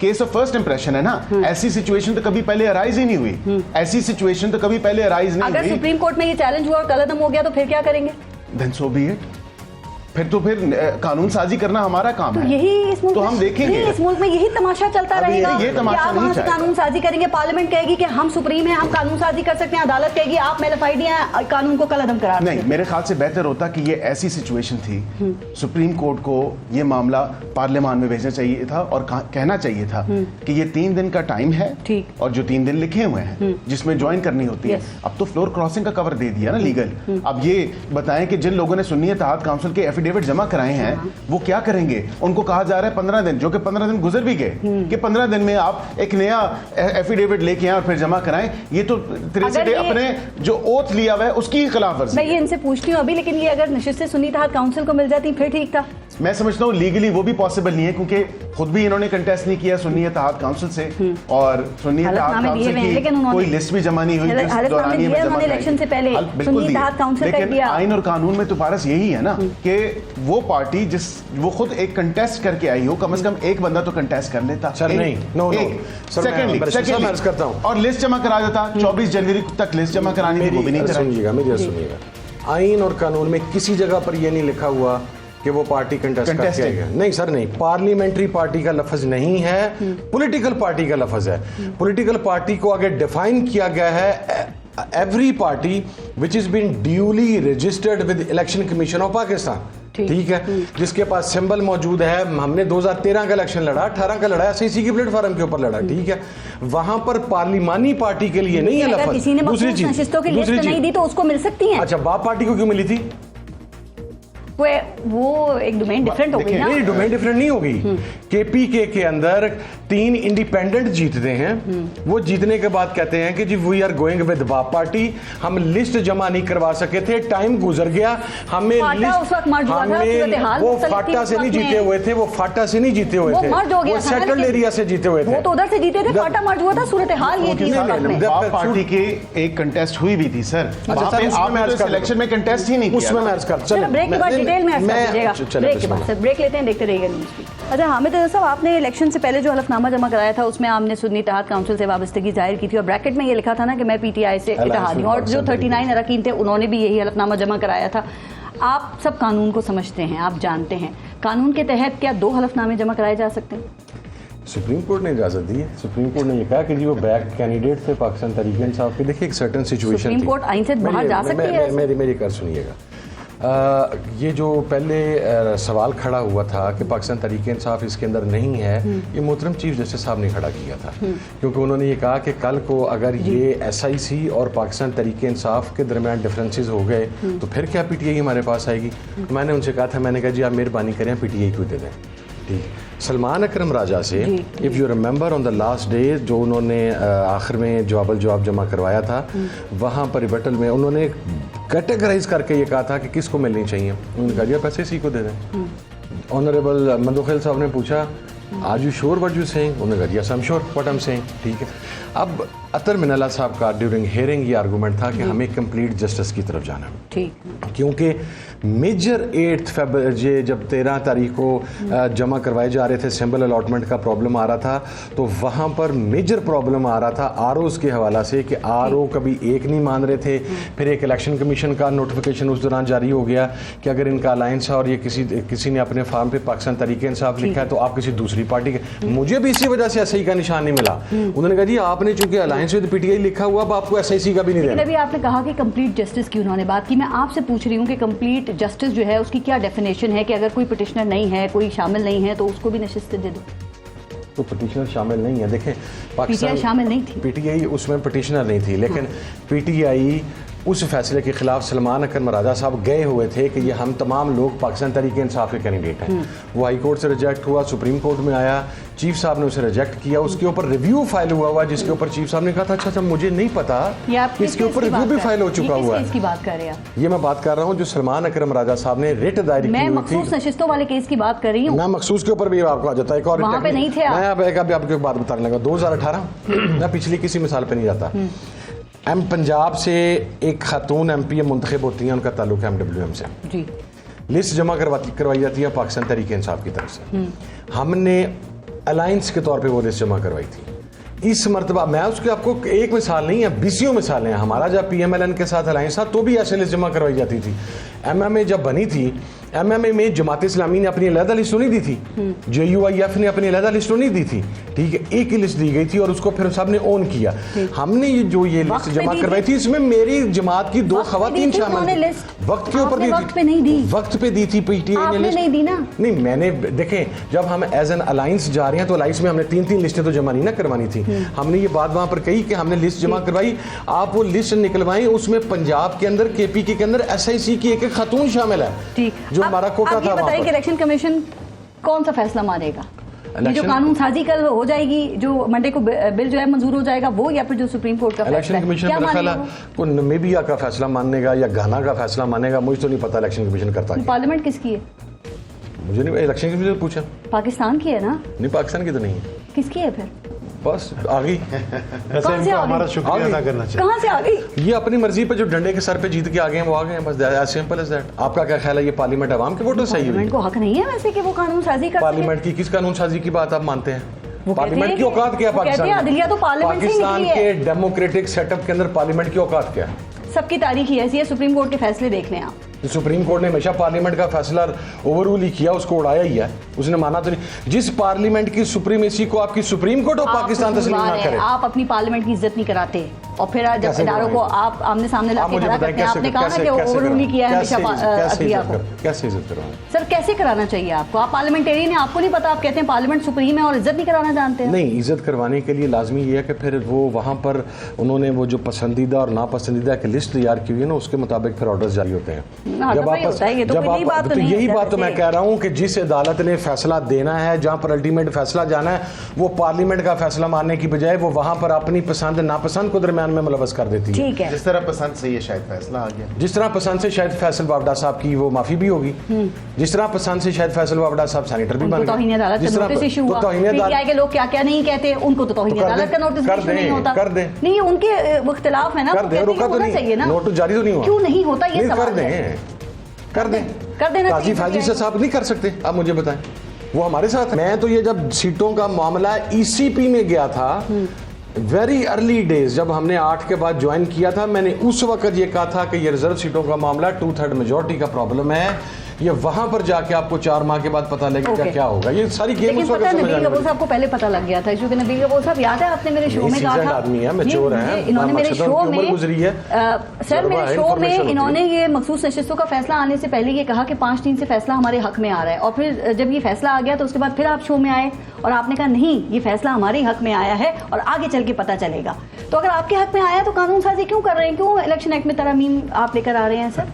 केस ऑफ फर्स्ट इंप्रेशन है ना। ऐसी सिचुएशन तो कभी पहले अराइज ही नहीं हुई, ऐसी सिचुएशन तो कभी पहले अराइज नहीं हुई। अगर सुप्रीम कोर्ट में ये चैलेंज हुआ और कलअदम हो गया तो फिर क्या करेंगे? Then so be it. फिर कानून साजी करना हमारा काम तो है। यही इस मुल्क तो हम देखेंगे, इस मुल्क में यही तमाशा चलता रहेगा। ये तमाशा नहीं चाहेगा। कानून साजी करेंगे, पार्लियामेंट कहेगी कि हम सुप्रीम हैं, हम कानून साजी कर सकते हैं, अदालत कहेगी आप मेलिफाइड हैं, कानून को कलअदम करार नहीं। मेरे ख्याल से बेहतर होता कि ये ऐसी सिचुएशन थी, सुप्रीम कोर्ट को ये मामला पार्लियामान में भेजना चाहिए था और कहना चाहिए था कि ये 3 दिन का टाइम है, और जो 3 दिन लिखे हुए हैं जिसमें ज्वाइन करनी होती है। अब तो फ्लोर क्रॉसिंग का कवर दे दिया ना लीगल। अब ये बताएं कि जिन लोगों ने सुन्नी इत्तेहाद काउंसिल के एफिडेविट जमा कराए हैं वो क्या करेंगे? उनको कहा जा रहा है 15 दिन, जो कि 15 दिन गुजर भी गए, कि 15 दिन में आप एक नया एफिडेविट लेके आए और फिर जमा कराएं। ये तो अपने जो ओथ लिया हुआ है उसकी खिलाफ वर्जी। मैं ये इनसे पूछती हूँ अभी, लेकिन ये अगर नशिस्तें सुन्नी इत्तेहाद काउंसिल को मिल जाती फिर ठीक था। मैं समझता हूँ लीगली वो भी पॉसिबल नहीं है, क्योंकि खुद भी इन्होंने कंटेस्ट नहीं किया सुन्नी इत्तेहाद काउंसिल से, और सुन्नी इत्तेहाद काउंसिल की कोई लिस्ट भी जमा नहीं हुई। इलेक्शन से पहले सुन्नी इत्तेहाद काउंसिल तय किया। आइन और कानून में तो पारस यही है ना कि वो पार्टी वो खुद एक कंटेस्ट करके आई हो, कम से कम एक बंदा तो कंटेस्ट कर लेता। सर नहीं, नो सेकंडली करता हूं, और लिस्ट जमा करा देता। 24 जनवरी तक लिस्ट जमा करानी थी, वो भी नहीं करा। सुनिएगा, मेरी बात सुनिएगा। आइन और कानून में किसी जगह पर ये नहीं लिखा हुआ कि वो पार्टी कंटेस्ट करके आएगा। नहीं सर, नहीं, पार्लियामेंट्री पार्टी का लफ्ज नहीं है, पॉलिटिकल पार्टी का लफ्ज है। पॉलिटिकल पार्टी को आगे डिफाइन किया गया है, every party which is been duly registered with election commission of Pakistan, ठीक है, जिसके पास सिंबल मौजूद है। हमने 2013 का इलेक्शन लड़ा, 18 का लड़ा, सीसी की प्लेटफॉर्म के ऊपर लड़ा, ठीक है। वहां पर पार्लिमानी पार्टी के लिए नहीं है लफ्ज। किसी ने दूसरी चीज नहीं दी तो उसको मिल सकती है। अच्छा, बाप पार्टी को क्यों मिली थी? वो एक डोमेन डिफरेंट हो गई ना। नहीं, डोमेन डिफरेंट नहीं होगी। केपीके के अंदर 3 इंडिपेंडेंट जीतते हैं, वो जीतने के बाद कहते हैं कि जी वी आर गोइंग विद बाप पार्टी। हम लिस्ट जमा नहीं करवा सके थे, टाइम गुजर गया, हमें वो फाटा से नहीं जीते हुए थे, वो फाटा से नहीं जीते हुए थे, वो सेटल्ड एरिया से जीते हुए थे, वो तो उधर से जीते थे, फाटा मर्ज हुआ था। सूरत हाल ये थी। बाप पार्टी के एक कंटेस्ट हुई भी थी सर, इलेक्शन में कंटेस्ट ही नहीं किया। उसमें मैं अर्ज कर, चलो ब्रेक के बाद डिटेल में अर्ज कर दीजिएगा। ब्रेक के बाद ब्रेक लेते हैं, देखते रहिएगा न्यूज़। अच्छा हामिद रज़ा साहब, आपने इलेक्शन से पहले जो हलफनामा जमा कराया था उसमें आपने सुन्नी इत्तेहाद काउंसिल से वाबस्तगी जाहिर की थी और ब्रैकेट में ये लिखा था ना कि मैं पीटीआई से इत्तेहादी हूँ, और जो 39 अरकान थे उन्होंने भी यही हलफनामा जमा कराया था। आप सब कानून को समझते हैं, आप जानते हैं कानून के तहत क्या 2 हलफनामे जमा कराए जा सकते हैं? सुप्रीम कोर्ट ने इजाज़त दी है। सुप्रीम कोर्ट ने ये कहा कि जी वो बैक कैंडिडेट थे पाकिस्तान तहरीक इंसाफ के। देखिए एक सर्टन सिचुएशन थी, सुप्रीम कोर्ट आइन से बाहर जा सकती है। मेरी कर सुनिएगा, ये जो पहले सवाल खड़ा हुआ था कि पाकिस्तान तहरीक इंसाफ इसके अंदर नहीं है, ये मोहतरम चीफ जस्टिस साहब ने खड़ा किया था, क्योंकि उन्होंने ये कहा कि कल को अगर ये SIC और पाकिस्तान तहरीक इंसाफ के दरमियान डिफरेंसेस हो गए तो फिर क्या PTI हमारे पास आएगी। मैंने उनसे कहा था, मैंने कहा जी आप मेहरबानी करें PTI को दे दें। ठीक, सलमान अकरम राजा से if you remember on the last day जो उन्होंने आखिर में जवाब जमा करवाया था, वहाँ पर रिबटल में उन्होंने कैटेगराइज करके ये कहा था कि किसको मिलनी चाहिए। उन्होंने कहा जी पैसे इसी को दे दें। ऑनरेबल मंदोखेल साहब ने पूछा are you sure what you saying, उन्होंने कहा yes I am sure what I am saying. ठीक है, अब अतर मिनल्ला साहब का ड्यूरिंग हियरिंग ये आर्गूमेंट था कि हमें कंप्लीट जस्टिस की तरफ जाना, ठीक, क्योंकि मेजर 8 फरवरी जब 13 तारीख को जमा करवाए जा रहे थे, सिंबल अलॉटमेंट का प्रॉब्लम आ रहा था, तो वहाँ पर मेजर प्रॉब्लम आ रहा था ROs के हवाला से कि RO कभी एक नहीं मान रहे थे। फिर एक इलेक्शन कमीशन का नोटिफिकेशन उस दौरान जारी हो गया कि अगर इनका अलायंस है और ये किसी ने अपने फार्म पे पाकिस्तान तहरीक इंसाफ लिखा है तो आप किसी दूसरी पार्टी के। मुझे भी इसी वजह से SI का निशान नहीं मिला। उन्होंने कहा जी आपने चूंकि अलायंस विद PTI लिखा हुआ, अब आपको SIC का भी नहीं देना। अभी आपने कहा कि कंप्लीट जस्टिस की उन्होंने बात की, मैं आपसे पूछ रही हूँ कि कंप्लीट जस्टिस जो है उसकी क्या डेफिनेशन है कि अगर कोई पिटिशनर नहीं है, कोई शामिल नहीं है तो उसको भी नशिस्त दे दो। तो पिटिशनर शामिल नहीं है, देखें PTI शामिल नहीं थी, PTI उसमें पिटिशनर नहीं थी, लेकिन PTI उस फैसले के खिलाफ सलमान अकरम राजा साहब गए हुए थे कि ये हम तमाम लोग पाकिस्तान तहरीक इंसाफ के कैंडिडेट हैं। वो हाई कोर्ट से रिजेक्ट हुआ, सुप्रीम कोर्ट में आया, चीफ साहब ने उसे रिजेक्ट किया, उसके ऊपर रिव्यू फाइल हुआ जिसके ऊपर चीफ साहब ने कहा था अच्छा मुझे नहीं पता कि इसके ऊपर रिव्यू भी फाइल हो चुका हुआ है। इसकी बात कर रहे हैं, ये मैं बात कर रहा हूँ जो सलमान अकरम राजा साहब ने रिट दायर की हुई थी। मैं मखसूस नशिस्तों वाले केस की बात कर रही हूँ। मैं मखसूस के ऊपर भी आपको आ जाता है, एक और वहाँ पे नहीं थे आप। मैं अब आपको एक बात बताने लगा। 2018 मैं पिछली किसी मिसाल पे नहीं जाता, पंजाब से एक खातून MP मुंतखब होती हैं, उनका ताल्लुक है MWM से जी। लिस्ट जमा करवाई जाती है पाकिस्तान तहरीक इंसाफ की तरफ से। हमने अलायंस के तौर पे वो लिस्ट जमा करवाई थी। इस मरतबा मैं उसके आपको एक मिसाल नहीं है, 20 मिसालें हैं। हमारा जब PMLN के साथ अलायंस था तो भी ऐसे लिस्ट जमा करवाई जाती थी। MMA जब बनी थी, MMA में जमात इस्लामी ने अपनी अलहदा लिस्ट नहीं दी थी, JUIF ने अपनी अलहदा लिस्ट नहीं दी थी। ठीक है, एक ही लिस्ट दी गई थी और उसको फिर सबने ओन किया। हमने ये लिस्ट जमा करवाई थी, इसमें मेरी जमात की 2 खवातीन शामिल थी। वक्त के ऊपर दी थी, वक्त पे दी थी PTI ने लिस्ट। नहीं दी ना? नहीं, मैंने देखें जब हम एज एन अलायंस जा रहे हैं तो अलायंस में हमने 3 लिस्टें तो जमा नहीं ना करवानी थी। हमने ये बात वहां पर कही कि हमने लिस्ट जमा करवाई, आप वो लिस्ट निकलवाएं, उसमें पंजाब के अंदर KPK के अंदर SIC की एक खातून शामिल है जो हमारा कोटा था। बताइए कि इलेक्शन कमीशन कौन सा फैसला मानेगा? ये जो कानून साजी कल हो जाएगी, जो मंडे को बिल जो है मंजूर हो जाएगा वो, या फिर जो सुप्रीम कोर्ट का इलेक्शन कमीशन मेरा ख्याल है वो नमीबिया का फैसला मानेगा या घाना का फैसला मानेगा, मुझे तो नहीं पता इलेक्शन कमीशन करता है। पार्लियामेंट किसकी है? मुझे नहीं, इलेक्शन कमीशन पूछा। पाकिस्तान की है ना? नहीं, पाकिस्तान की तो नहीं है। किसकी है फिर? बस आ गई। ऐसे इनको हमारा शुक्रिया अदा करना चाहिए। कहाँ से आ गई? ये अपनी मर्जी पे जो डंडे के सर पे जीत के आ गए हैं वो आ गए हैं, बस एज सिंपल एज दैट। आपका क्या ख्याल है ये पार्लियामेंट अवाम के वोटों सही हुई? को हक नहीं है वैसे कि वो कानून साजी कर? पार्लियामेंट की किस कानून साजी की बात आप मानते हैं? पार्लियामेंट की औकात क्या है पाकिस्तान के डेमोक्रेटिक सेटअप के अंदर पार्लियामेंट की औकात क्या है? सबकी तारीख ही ऐसी है, सुप्रीम कोर्ट के फैसले देख लें आप। सुप्रीम कोर्ट ने हमेशा पार्लियामेंट का फैसला ओवररूल ही किया, उसको उड़ाया ही है, उसने माना तो नहीं। जिस पार्लियामेंट की सुप्रीमेसी को आपकी सुप्रीम कोर्ट और पाकिस्तान तस्लीम ना करे। आप अपनी पार्लियामेंट की इज्जत नहीं कराते और फिर जब इदारों को आप आमने सामने लाके खड़ा करते हैं। आपने कहा ना कि ओवररूल नहीं किया है हमेशा अदलिया को। कैसे इज्जत करवाएं? सर कैसे कराना चाहिए आपको? आप पार्लियामेंटेरियन हैं, आपको नहीं पता? आप कहते हैं पार्लियामेंट सुप्रीम है और इज्जत नहीं कराना जानते हैं। नहीं, इज्जत करवाने के लिए लाजमी ये है कि फिर वो वहाँ पर उन्होंने वो जो पसंदीदा और नापसंदीदा की लिस्ट तैयार की हुई है ना, उसके मुताबिक फिर ऑर्डर्स जारी होते हैं। जब आप यही बात तो मैं कह रहा हूँ कि जिस अदालत ने फैसला देना है, जहाँ पर अल्टीमेट फैसला जाना है, वो पार्लियामेंट का फैसला मानने की बजाय वो वहाँ पर अपनी पसंद नापसंद को दरमियान में मुलवस कर देती है। ठीक है, जिस तरह पसंद से ये शायद फैसला आ गया, जिस तरह पसंद से शायद फैसल वावडा साहब की वो माफी भी होगी, जिस तरह पसंद से शायद फैसल वावडा साहब सैनिटर भी बन गए। जिस तरह नोटिस इशू हुआ, पीटीआई के लोग क्या क्या नहीं कहते, उनको तो तौहीन अदालत का नोटिस इशू नहीं होता। कर दे, नहीं उनके इख्तिलाफ है ना, कर दे, रुका तो नहीं, नोटिस जारी तो नहीं हुआ, क्यों नहीं होता ये सवाल है। कर दें कर देना काजी फाजी से साहब नहीं कर सकते? आप मुझे बताएं, वो हमारे साथ। मैं तो ये जब सीटों का मामला ईसीपी में गया था, वेरी अर्ली डेज, जब हमने 8 के बाद ज्वाइन किया था, मैंने उस वक्त ये कहा था कि ये रिजर्व सीटों का मामला 2/3 मेजोरिटी का प्रॉब्लम है, ये वहां पर जाके आपको 4 माह के बाद पता लगेगा क्या होगा। ये सारी गेम लेकिन पता नबील कपूर साहब को पहले पता लग गया था, क्योंकि नबील कपूर साहब याद है आपने मेरे शो में कहा था, आदमी है, मैच्योर है, इन्होंने मेरे शो में गुजरी है सर मेरे शो में इन्होंने ये मखसूस नशिस्तों का फैसला आने से पहले ये कहा कि 5-3 से फैसला हमारे हक में आ रहा है, और फिर जब ये फैसला आ गया तो उसके बाद फिर आप शो में आए और आपने कहा नहीं ये फैसला हमारे हक में आया है और आगे चल के पता चलेगा। तो अगर आपके हक में आया तो कानून साजी क्यों कर रहे हैं, क्यों इलेक्शन एक्ट में तरमीम आप लेकर आ रहे हैं सर?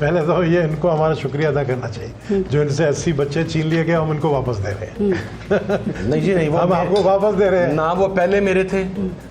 पहले तो ये इनको हमारा शुक्रिया अदा करना चाहिए, जो इनसे 80 बच्चे छीन लिए गए हम इनको वापस दे रहे हैं। नहीं जी नहीं, वो हम आपको वापस दे रहे हैं। ना वो पहले मेरे थे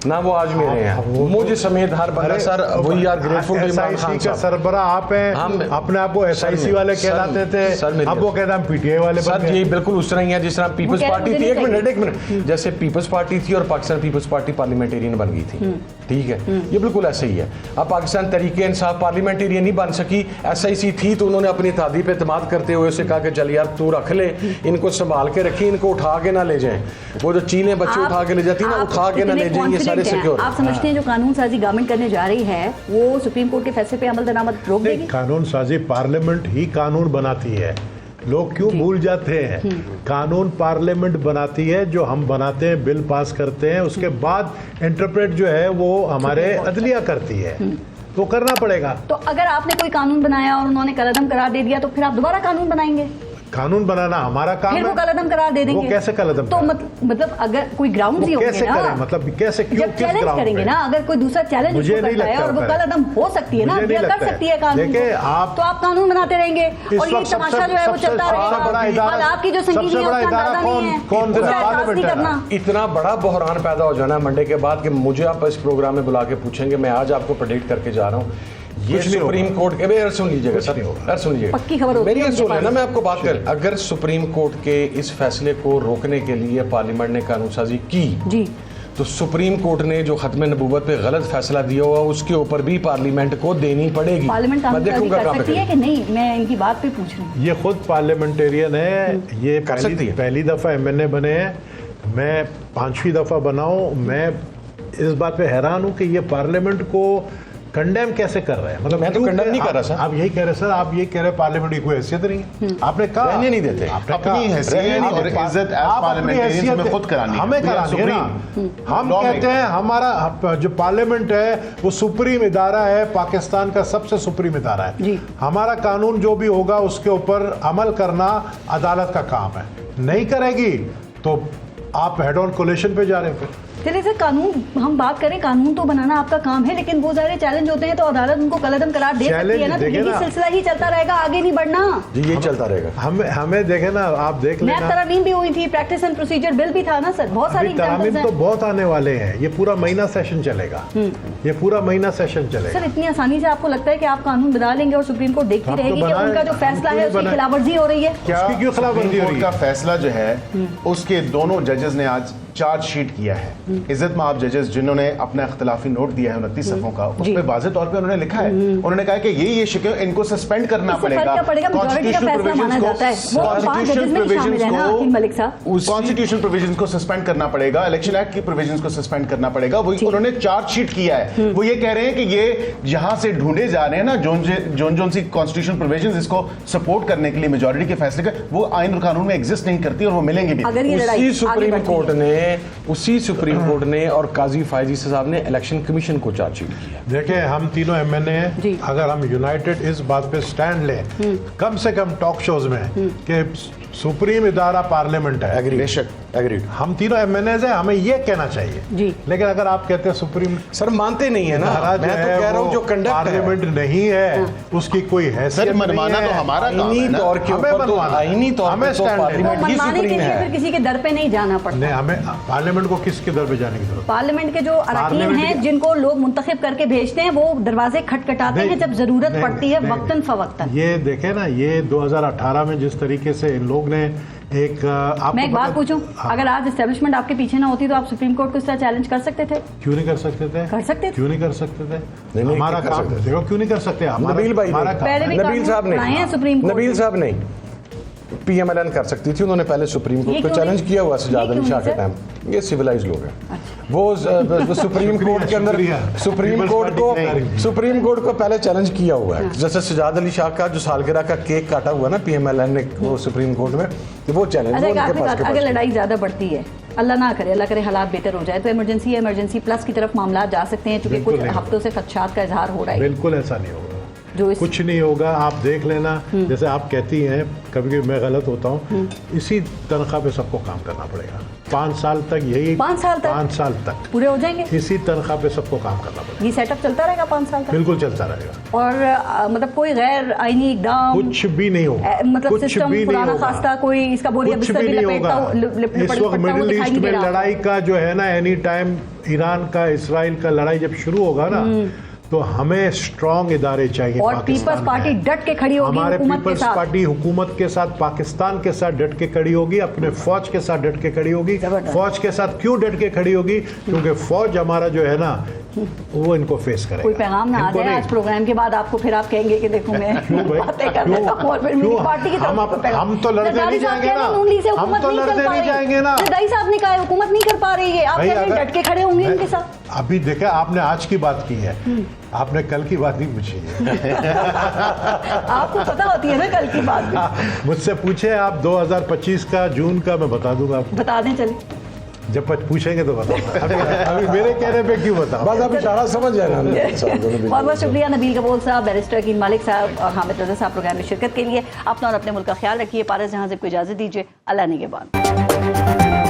ना वो आज मेरे हैं, मुझे समेत हर बंदा। Sir we are grateful to Imran Khan साहब। सरबरा आप हैं, हम अपने आप को एसआईसी वाले कहलाते थे, अब वो कहते हैं हम पीटीआई वाले। सर ये बिल्कुल उस तरह ही है जिस तरह पीपल्स पार्टी थी, एक मिनट, जैसे पीपल्स पार्टी थी और पाकिस्तान पीपल्स पार्टी पार्लियामेंटेरियन बन गई थी, ठीक है, ये बिल्कुल ऐसे ही है। अब पाकिस्तान तरीके इंसाफ पार्लियामेंटेरियन नहीं बन सकी, एसआईसी थी तो उन्होंने अपनी तादी पे एतमाद करते हुए उसे कहा कि चल यार तू रख ले, इनको संभाल के रखी, इनको उठा के ना ले जाएं। वो जो चीलें बच्चे उठा के ले जाती है ना, उठा के ना ले जाएं, ये सारे सिक्योर। आप समझते हैं जो कानून साजी गवर्नमेंट करने जा रही है वो सुप्रीम कोर्ट के फैसले पे अमल दरामद रोक देगी? कानून साजी पार्लियामेंट ही कानून बनाती है, लोग क्यों भूल जाते हैं। कानून पार्लियामेंट बनाती है, जो हम बनाते हैं बिल पास करते हैं, उसके बाद इंटरप्रेट जो है वो हमारे अदलिया करती है, तो करना पड़ेगा। तो अगर आपने कोई कानून बनाया और उन्होंने कलअदम करार दे दिया तो फिर आप दोबारा कानून बनाएंगे? कानून बनाना हमारा काम है, फिर वो कलअदम करार दे देंगे। वो कैसे कलअदम? तो मतलब अगर कोई ग्राउंड ही होंगे कैसे ना, करें, मतलब कैसे, क्यों, जब किस चैलेंज ग्राउंड करेंगे पे? ना, अगर कोई दूसरा चैलेंज मुझे नहीं करता है और वो कलअदम हो सकती है ना, कर सकती है कानून, देखिए आप, तो आप कानून बनाते रहेंगे और ये तमाशा जो है वो चलता रहेगा। और आपकी जो संगीन है उसका अंदाजा नहीं है, कौन करना। इतना बड़ा बहरान पैदा हो जाना मंडे के बाद कि मुझे आप इस प्रोग्राम में बुला के पूछेंगे, मैं आज आपको प्रेडिक्ट करके जा रहा हूँ ये सुप्रीम कोर्ट के, सुन लीजिएगा सर, सुन लीजिएगा, पक्की खबर होती है मेरी सुन लेना, मैं आपको बात कर, अगर सुप्रीम कोर्ट के इस फैसले को रोकने के लिए पार्लियामेंट ने कानून साजी की जी, तो सुप्रीम कोर्ट ने जो खत्म नबूवत पे गलत फैसला दिया हुआ उसके ऊपर भी पार्लियामेंट को देनी पड़ेगी। पार्लियामेंट कानून साजी कर सकती है कि नहीं, मैं इनकी बात पे पूछ रही हूँ। ये खुद पार्लियामेंटेरियन है, ये कर सकती है। पहली दफा एमएनए बने हैं, मैं 5वीं दफा बनाऊं। मैं इस बात पे हैरान हूं कि ये पार्लियामेंट को कंडेम कैसे कर रहे हैं। मतलब मैं तो कंडेम नहीं कर रहा सर। आप यही कह रहे सर, आप ये कह रहे पार्लियामेंट की कोई हैसियत नहीं है, आपने कहा रहने नहीं देते, अपनी हैसियत और इज्जत एज पार्लियामेंटेरियन में खुद करानी है, हमें करानी है ना। हम कहते हैं हमारा जो पार्लियामेंट है वो सुप्रीम इदारा है, पाकिस्तान का सबसे सुप्रीम इदारा है। हमारा कानून जो भी होगा उसके ऊपर अमल करना अदालत का काम है, नहीं करेगी तो आप हेड ऑन कोलिशन पे जा रहे हैं। फिर चलिए सर, कानून हम बात करें, कानून तो बनाना आपका काम है, लेकिन वो सारे चैलेंज होते हैं तो अदालत उनको कलअदम करार दे सकती है ना, तो यही सिलसिला ही चलता रहेगा, आगे नहीं बढ़ना जी, ये चलता रहेगा। हमें देखे ना, आप देख लेना, तरमीम भी हुई थी, प्रैक्टिस एंड प्रोसीजर बिल भी था ना सर, बहुत सारी तरमीम तो बहुत आने वाले हैं, ये पूरा महीना सेशन चलेगा, ये पूरा महीना सेशन चलेगा। सर इतनी आसानी से आपको लगता है कि आप कानून बना लेंगे और सुप्रीम कोर्ट देखती रहेगी कि उनका जो फैसला है उसकी खिलाफवर्जी हो रही है? क्यों खिलाफवर्जी हो रही है? का फैसला जो है उसके दोनों जजेस ने आज चार्जशीट किया है। इज्जत माब जजेस जिन्होंने अपना इख्तिलाफी नोट दिया है 29 सफ़ों का, उसमें वाज़ेह तौर पे उन्होंने लिखा है, उन्होंने कहा कि ये शिकायत इनको सस्पेंड करना पड़ेगा। कॉन्स्टिट्यूशनल प्रोविजंस को सस्पेंड करना पड़ेगा, इलेक्शन एक्ट की प्रोविजंस को सस्पेंड करना पड़ेगा। वही उन्होंने चार्जशीट किया है। वो ये कह रहे हैं कि ये जहां से ढूंढे जा रहे हैं ना जोन सी कॉन्स्टिट्यूशनल प्रोविजंस इसको सपोर्ट करने के लिए मेजॉरिटी के फैसले का, वो आइन और कानून में एग्जिस्ट नहीं करती और वो मिलेंगे भी। उसी सुप्रीम कोर्ट ने और काजी फायजी साहब ने इलेक्शन कमीशन को चार्जशीट किया। देखिए हम तीनों एमएनए अगर हम यूनाइटेड इस बात पे स्टैंड लें, कम से कम टॉक शोज में कि सुप्रीम इदारा पार्लियामेंट है, बेशक एग्रीड, हम तीनों एमएनएज हैं, हमें ये कहना चाहिए जी। लेकिन अगर आप कहते हैं सुप्रीम सर मानते नहीं है ना, मैं तो कह रहा हूं जो कंडक्ट पार्लियामेंट नहीं है उसकी कोई हैसियत नहीं मनवाना है। तो हमारा काम है ना, तौर के ऊपर तो आईनी तौर पे तो पार्लियामेंट ही सुप्रीम है। फिर किसी के दर पे नहीं जाना पड़ता। नहीं, हमें पार्लियामेंट को किसके दर पे जाने की जरूरत? पार्लियामेंट के जो अरकान हैं जिनको लोग मुंतखब करके भेजते हैं वो दरवाजे खटखटाते हैं जब जरूरत पड़ती है, वक्तन फवक्तन। ये देखे ना, ये 2018 में जिस तरीके से इन लोग ने मैं एक बात पूछूं, अगर आज एस्टेब्लिशमेंट आपके पीछे ना होती तो आप सुप्रीम कोर्ट को इस तरह चैलेंज कर सकते थे? क्यों नहीं कर सकते थे? कर सकते थे। क्यों नहीं कर सकते थे? नहीं, हमारा काम देखो, क्यों नहीं कर सकते? नबील भाई, नबील साहब नहीं, सुप्रीम कोर्ट नबील साहब नहीं, PMLN कर सकती थी, उन्होंने पहले सुप्रीम ये कोर्ट को क्यों चैलेंज नहीं? किया हुआ सजाद ये अली क्यों शाह नहीं के सर? टाइम। ये सिविलाइज लोग हैं वो सुप्रीम कोर्ट के अंदर शुक्रिया। सुप्रीम People's कोर्ट Party को सुप्रीम कोर्ट को पहले चैलेंज किया हुआ है। जैसे सजाद अली शाह का जो सालगिरह का केक काटा हुआ ना PMLN ने वो सुप्रीम कोर्ट में, तो वो चैलेंज अच्छा, एक उनके आखिरी पास बात, के अगर पास। लड़ाई ज़्यादा बढ़ती है, अल्लाह ना करे, अल्लाह करे हालात बेहतर हो जाए, तो इमरजेंसी प्लस की तरफ मामला जा सकते हैं, क्योंकि बिल्कुल कुछ नहीं। हफ्तों से खदशात का इजहार हो रहा है बिल्कुल ऐसा नहीं होगा, जो इस कुछ नहीं होगा। आप देख लेना, जैसे आप कहती हैं, कभी कभी मैं गलत होता हूँ, इसी तनख्वाह पे सबको काम करना पड़ेगा 5 साल तक, यही 5 साल तक? 5 साल तक पूरे हो जाएंगे, इसी तनख्वाह पे सबको काम करना पड़ेगा। ये सेटअप चलता रहेगा 5 साल तक, बिल्कुल चलता रहेगा, और मतलब कोई गैर आईनी इकदाम, कुछ भी नहीं होगा, मतलब कुछ सिस्टम भी नहीं पुराना होगा, खास्ता कोई इसका बोरिया कुछ बिस्तर भी भी नहीं लपेटता होगा। लिपटा इस वक्त मिडिल दिखाई ईस्ट में नहीं दे रहा। लड़ाई का जो है ना, एनी टाइम ईरान का इसराइल का लड़ाई जब शुरू होगा ना, तो हमें स्ट्रांग इदारे चाहिए। और पाकिस्तान पीपल्स पार्टी में। डट के खड़ी होगी हमारे हुकूमत के पीपल्स साथ। पार्टी हुकूमत के साथ, पाकिस्तान के साथ डट के खड़ी होगी, अपने फौज के साथ डट के खड़ी होगी। जबरदस्त। फौज के साथ क्यों डट के खड़ी होगी? क्योंकि फौज हमारा जो है ना, वो इनको फेस करेगा। कोई पैगाम ना आ इनको जाए नहीं। आज प्रोग्राम के बाद आपको, फिर आप कहेंगे कि देखो मैं भाई? बातें कर क्यों? देता हूं और फिर मेरी क्यों? पार्टी की तरफ से पैगाम। हम तो लड़ते जरदारी नहीं साहब जाएंगे कह रहे हैं, ना। नून लीग से हम हुकूमत तो नहीं कर लड़ते पा नहीं रही। जाएंगे ना। जरदारी साहब ने कहा है, हुकूमत नहीं कर पा रही है, आप भाई, कह रहे हैं अगर- डट के खड़े होंगे मैं- इनके साथ। अभी देखा आपने आज की बात की है, आपने कल की बात नहीं पूछी है। आपको पता होती है ना कल की बात भी। मुझसे पूछे आप 2025 का जून का, मैं बता दूंगा आपको। बता दें चले, जब पूछेंगे तो बताऊंगा। अभी मेरे कहने पे क्यों बताऊं? बस आप इशारा समझ जाए ना। बहुत बहुत शुक्रिया नबील कबूल साहब, बैरिस्टर अकील मालिक साहब और हामिद रजा साहब प्रोग्राम में शिरकत के लिए। अपना और अपने मुल्क का ख्याल रखिए। पारस जहां से को इजाज़त दीजिए। अल्लाह निगहबान।